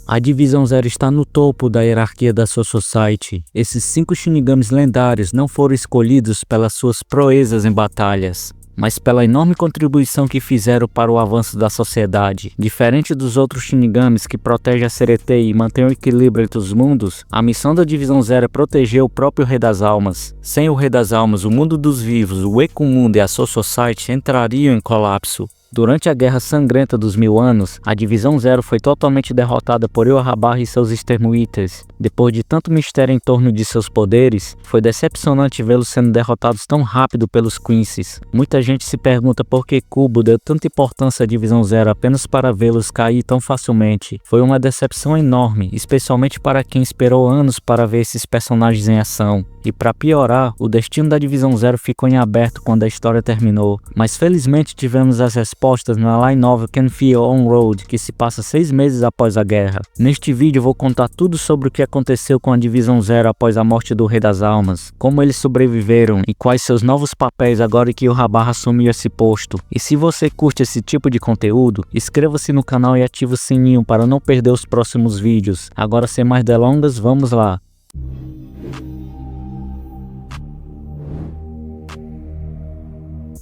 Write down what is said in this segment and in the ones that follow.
A Divisão Zero está no topo da hierarquia da Soul Society. Esses 5 Shinigamis lendários não foram escolhidos pelas suas proezas em batalhas, mas pela enorme contribuição que fizeram para o avanço da sociedade. Diferente dos outros Shinigamis que protegem a Seretei e mantêm o equilíbrio entre os mundos, a missão da Divisão Zero é proteger o próprio Rei das Almas. Sem o Rei das Almas, o mundo dos vivos, o Ekumundo e a Soul Society entrariam em colapso. Durante a Guerra Sangrenta dos 1000 anos, a Divisão Zero foi totalmente derrotada por Yhwach e seus Exterminators. Depois de tanto mistério em torno de seus poderes, foi decepcionante vê-los sendo derrotados tão rápido pelos Quincy's. Muita gente se pergunta por que Kubo deu tanta importância à Divisão Zero apenas para vê-los cair tão facilmente. Foi uma decepção enorme, especialmente para quem esperou anos para ver esses personagens em ação. E para piorar, o destino da Divisão Zero ficou em aberto quando a história terminou. Mas felizmente tivemos as respostas na light novel Can Feel On Road, que se passa 6 meses após a guerra. Neste vídeo eu vou contar tudo sobre o que aconteceu com a Divisão Zero após a morte do Rei das Almas, como eles sobreviveram e quais seus novos papéis agora que o Yhwach assumiu esse posto. E se você curte esse tipo de conteúdo, inscreva-se no canal e ative o sininho para não perder os próximos vídeos. Agora sem mais delongas, vamos lá.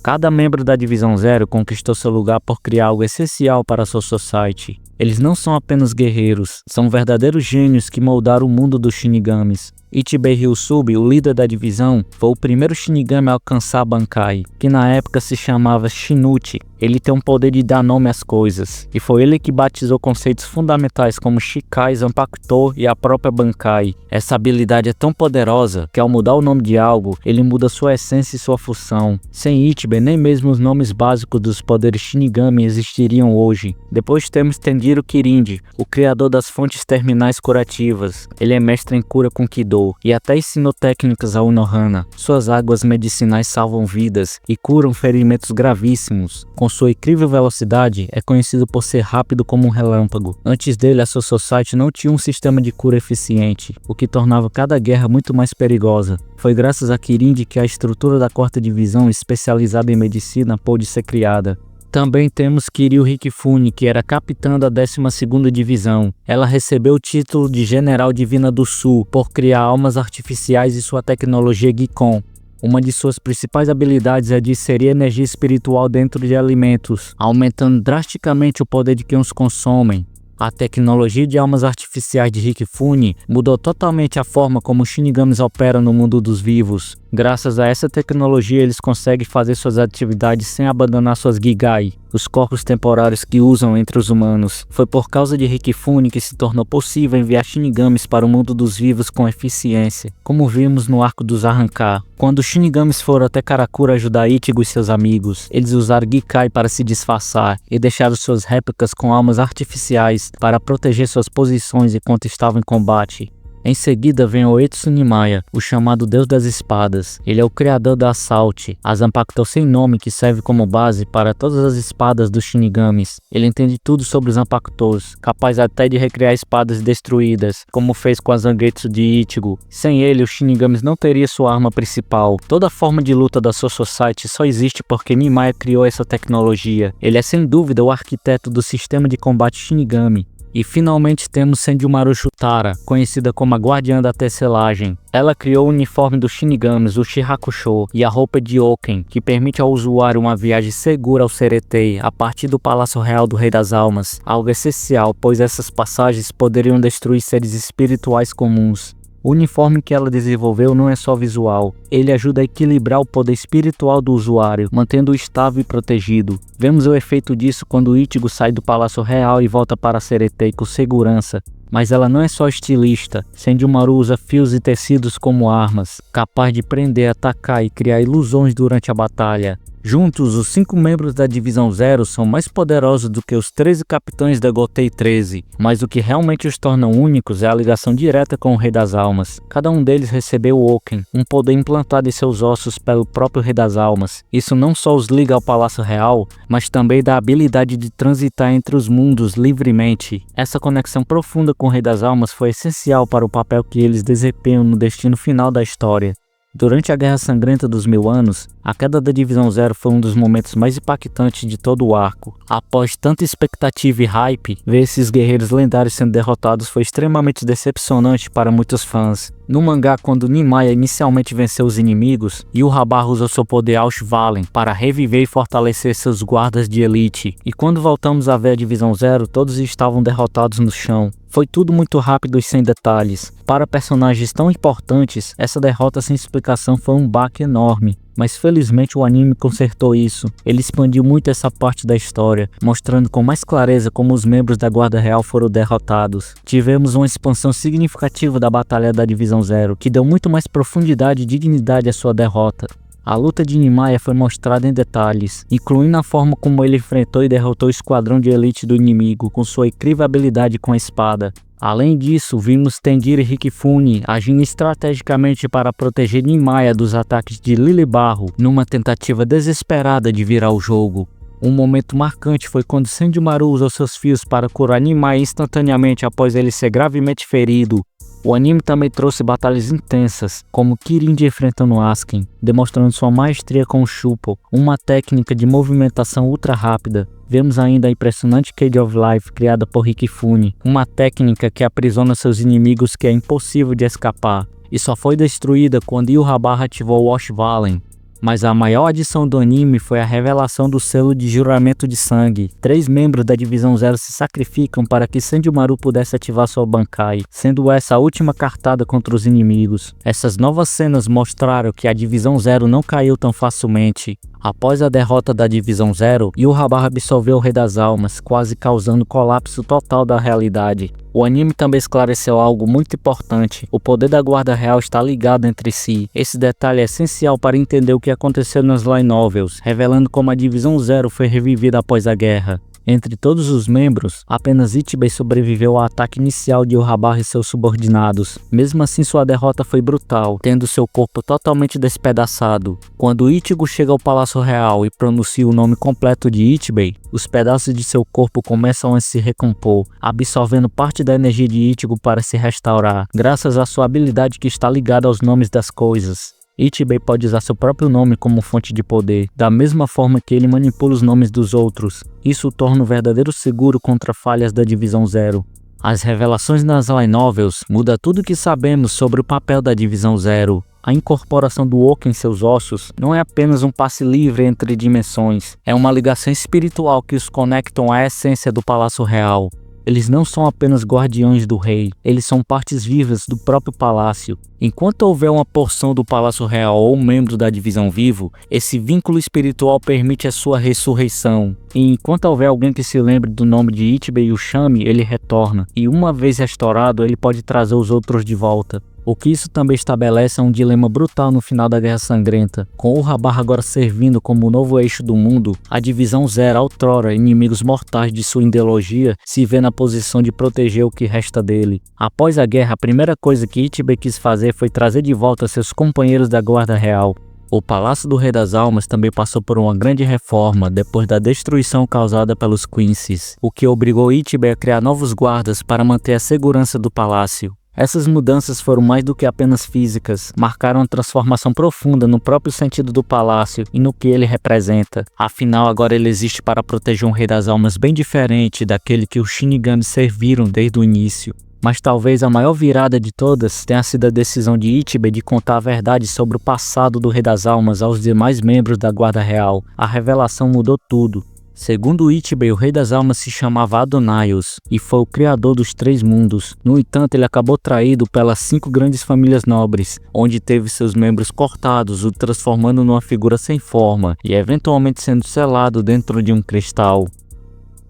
Cada membro da Divisão Zero conquistou seu lugar por criar algo essencial para a Soul Society. Eles não são apenas guerreiros, são verdadeiros gênios que moldaram o mundo dos Shinigamis. Ichibei Ryusubi, o líder da divisão, foi o primeiro Shinigami a alcançar a Bankai, que na época se chamava Shinuchi. Ele tem o poder de dar nome às coisas, e foi ele que batizou conceitos fundamentais como Shikai, Zanpakuto e a própria Bankai. Essa habilidade é tão poderosa que ao mudar o nome de algo, ele muda sua essência e sua função. Sem Ichibei, nem mesmo os nomes básicos dos poderes Shinigami existiriam hoje. Depois temos Tenjiro Kirindi, o criador das fontes terminais curativas. Ele é mestre em cura com Kido e até ensinou técnicas a Unohana. Suas águas medicinais salvam vidas e curam ferimentos gravíssimos. Com sua incrível velocidade, é conhecido por ser rápido como um relâmpago. Antes dele, a Soul Society não tinha um sistema de cura eficiente, o que tornava cada guerra muito mais perigosa. Foi graças a Kirindi que a estrutura da 4ª Divisão, especializada em medicina, pôde ser criada. Também temos Kiryu Hikifune, que era capitã da 12ª Divisão. Ela recebeu o título de General Divina do Sul por criar almas artificiais e sua tecnologia Gikon. Uma de suas principais habilidades é de inserir energia espiritual dentro de alimentos, aumentando drasticamente o poder de quem os consomem. A tecnologia de almas artificiais de Hikifune mudou totalmente a forma como os Shinigamis operam no mundo dos vivos. Graças a essa tecnologia, eles conseguem fazer suas atividades sem abandonar suas Gigai, os corpos temporários que usam entre os humanos. Foi por causa de Hikifune que se tornou possível enviar Shinigamis para o mundo dos vivos com eficiência, como vimos no arco dos Arrancar. Quando os Shinigamis foram até Karakura ajudar Ichigo e seus amigos, eles usaram Gikai para se disfarçar e deixaram suas réplicas com almas artificiais para proteger suas posições enquanto estavam em combate. Em seguida vem Oetsu Nimaya, o chamado Deus das Espadas. Ele é o criador da Assault, a Zanpakuto sem nome que serve como base para todas as espadas dos Shinigamis. Ele entende tudo sobre os Zanpakutos, capaz até de recriar espadas destruídas, como fez com a Zangetsu de Ichigo. Sem ele, os Shinigamis não teriam sua arma principal. Toda forma de luta da Soul Society só existe porque Nimaya criou essa tecnologia. Ele é sem dúvida o arquiteto do sistema de combate Shinigami. E finalmente temos Senjumaru Shutara, conhecida como a Guardiã da Tecelagem. Ela criou o uniforme dos Shinigamis, o Shihakusho, e a roupa de Oken, que permite ao usuário uma viagem segura ao Seretei, a partir do Palácio Real do Rei das Almas. Algo essencial, pois essas passagens poderiam destruir seres espirituais comuns. O uniforme que ela desenvolveu não é só visual, ele ajuda a equilibrar o poder espiritual do usuário, mantendo-o estável e protegido. Vemos o efeito disso quando Ichigo sai do Palácio Real e volta para Seretei com segurança. Mas ela não é só estilista, Senjumaru usa fios e tecidos como armas, capaz de prender, atacar e criar ilusões durante a batalha. Juntos, os 5 membros da Divisão Zero são mais poderosos do que os 13 capitães da Gotei 13, mas o que realmente os torna únicos é a ligação direta com o Rei das Almas. Cada um deles recebeu o Oken, um poder implantado em seus ossos pelo próprio Rei das Almas. Isso não só os liga ao Palácio Real, mas também dá a habilidade de transitar entre os mundos livremente. Essa conexão profunda com o Rei das Almas foi essencial para o papel que eles desempenham no destino final da história. Durante a Guerra Sangrenta dos 1000 Anos, a queda da Divisão Zero foi um dos momentos mais impactantes de todo o arco. Após tanta expectativa e hype, ver esses guerreiros lendários sendo derrotados foi extremamente decepcionante para muitos fãs. No mangá, quando Nimaya inicialmente venceu os inimigos, Yhwach usou seu poder Aushvalen para reviver e fortalecer seus guardas de elite. E quando voltamos a ver a Divisão Zero, todos estavam derrotados no chão. Foi tudo muito rápido e sem detalhes. Para personagens tão importantes, essa derrota sem explicação foi um baque enorme. Mas felizmente o anime consertou isso. Ele expandiu muito essa parte da história, mostrando com mais clareza como os membros da Guarda Real foram derrotados. Tivemos uma expansão significativa da Batalha da Divisão Zero, que deu muito mais profundidade e dignidade à sua derrota. A luta de Nimaya foi mostrada em detalhes, incluindo a forma como ele enfrentou e derrotou o esquadrão de elite do inimigo com sua incrível habilidade com a espada. Além disso, vimos Tenjiro Hikifune agindo estrategicamente para proteger Nimaya dos ataques de Lilibarro, numa tentativa desesperada de virar o jogo. Um momento marcante foi quando Senjumaru usou seus fios para curar Nimaya instantaneamente após ele ser gravemente ferido. O anime também trouxe batalhas intensas, como Kirindi enfrentando Asken, demonstrando sua maestria com o Shupo, uma técnica de movimentação ultra rápida. Vemos ainda a impressionante Cage of Life criada por Hikifune, uma técnica que aprisiona seus inimigos que é impossível de escapar, e só foi destruída quando Yhwach ativou o Aushvalen. Mas a maior adição do anime foi a revelação do selo de juramento de sangue. 3 membros da Divisão Zero se sacrificam para que Senjumaru pudesse ativar sua Bankai, sendo essa a última cartada contra os inimigos. Essas novas cenas mostraram que a Divisão Zero não caiu tão facilmente. Após a derrota da Divisão Zero, Yhwach absorveu o Rei das Almas, quase causando colapso total da realidade. O anime também esclareceu algo muito importante: o poder da Guarda Real está ligado entre si. Esse detalhe é essencial para entender o que aconteceu nas light novels, revelando como a Divisão Zero foi revivida após a guerra. Entre todos os membros, apenas Ichibei sobreviveu ao ataque inicial de Yhwach e seus subordinados. Mesmo assim, sua derrota foi brutal, tendo seu corpo totalmente despedaçado. Quando Ichigo chega ao Palácio Real e pronuncia o nome completo de Ichibei, os pedaços de seu corpo começam a se recompor, absorvendo parte da energia de Ichigo para se restaurar, graças à sua habilidade que está ligada aos nomes das coisas. Ichibei pode usar seu próprio nome como fonte de poder, da mesma forma que ele manipula os nomes dos outros. Isso o torna um verdadeiro seguro contra falhas da Divisão Zero. As revelações nas light novels mudam tudo o que sabemos sobre o papel da Divisão Zero. A incorporação do Oki em seus ossos não é apenas um passe livre entre dimensões, é uma ligação espiritual que os conectam à essência do Palácio Real. Eles não são apenas guardiões do rei, eles são partes vivas do próprio palácio. Enquanto houver uma porção do Palácio Real ou um membro da divisão vivo, esse vínculo espiritual permite a sua ressurreição. E enquanto houver alguém que se lembre do nome de Ichibei e o chame, ele retorna. E uma vez restaurado, ele pode trazer os outros de volta. O que isso também estabelece é um dilema brutal no final da Guerra Sangrenta. Com Yhwach agora servindo como o novo eixo do mundo, a Divisão Zero, outrora inimigos mortais de sua ideologia, se vê na posição de proteger o que resta dele. Após a guerra, a primeira coisa que Ichibei quis fazer foi trazer de volta seus companheiros da Guarda Real. O Palácio do Rei das Almas também passou por uma grande reforma depois da destruição causada pelos Quincy's, o que obrigou Ichibei a criar novos guardas para manter a segurança do palácio. Essas mudanças foram mais do que apenas físicas, marcaram uma transformação profunda no próprio sentido do palácio e no que ele representa. Afinal, agora ele existe para proteger um Rei das Almas bem diferente daquele que os Shinigamis serviram desde o início. Mas talvez a maior virada de todas tenha sido a decisão de Ichibei de contar a verdade sobre o passado do Rei das Almas aos demais membros da Guarda Real. A revelação mudou tudo. Segundo Ichibei, o Rei das Almas se chamava Adonaios e foi o criador dos 3 mundos. No entanto, ele acabou traído pelas 5 grandes famílias nobres, onde teve seus membros cortados, o transformando numa figura sem forma e eventualmente sendo selado dentro de um cristal.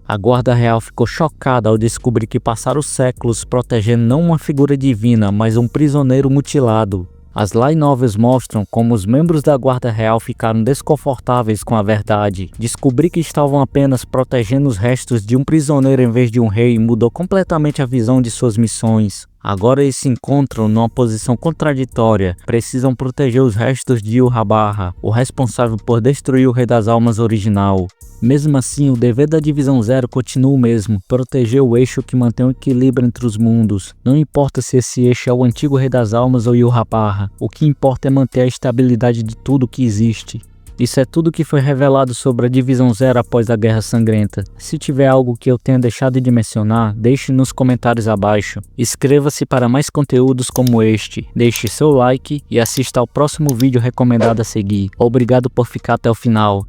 A Guarda Real ficou chocada ao descobrir que passaram séculos protegendo não uma figura divina, mas um prisioneiro mutilado. As light novels mostram como os membros da Guarda Real ficaram desconfortáveis com a verdade. Descobrir que estavam apenas protegendo os restos de um prisioneiro em vez de um rei mudou completamente a visão de suas missões. Agora eles se encontram numa posição contraditória. Precisam proteger os restos de Yhwach, o responsável por destruir o Rei das Almas original. Mesmo assim, o dever da Divisão Zero continua o mesmo, proteger o eixo que mantém o equilíbrio entre os mundos. Não importa se esse eixo é o antigo Rei das Almas ou Yurra-Parra, o que importa é manter a estabilidade de tudo que existe. Isso é tudo que foi revelado sobre a Divisão Zero após a Guerra Sangrenta. Se tiver algo que eu tenha deixado de mencionar, deixe nos comentários abaixo. Inscreva-se para mais conteúdos como este, deixe seu like e assista ao próximo vídeo recomendado a seguir. Obrigado por ficar até o final.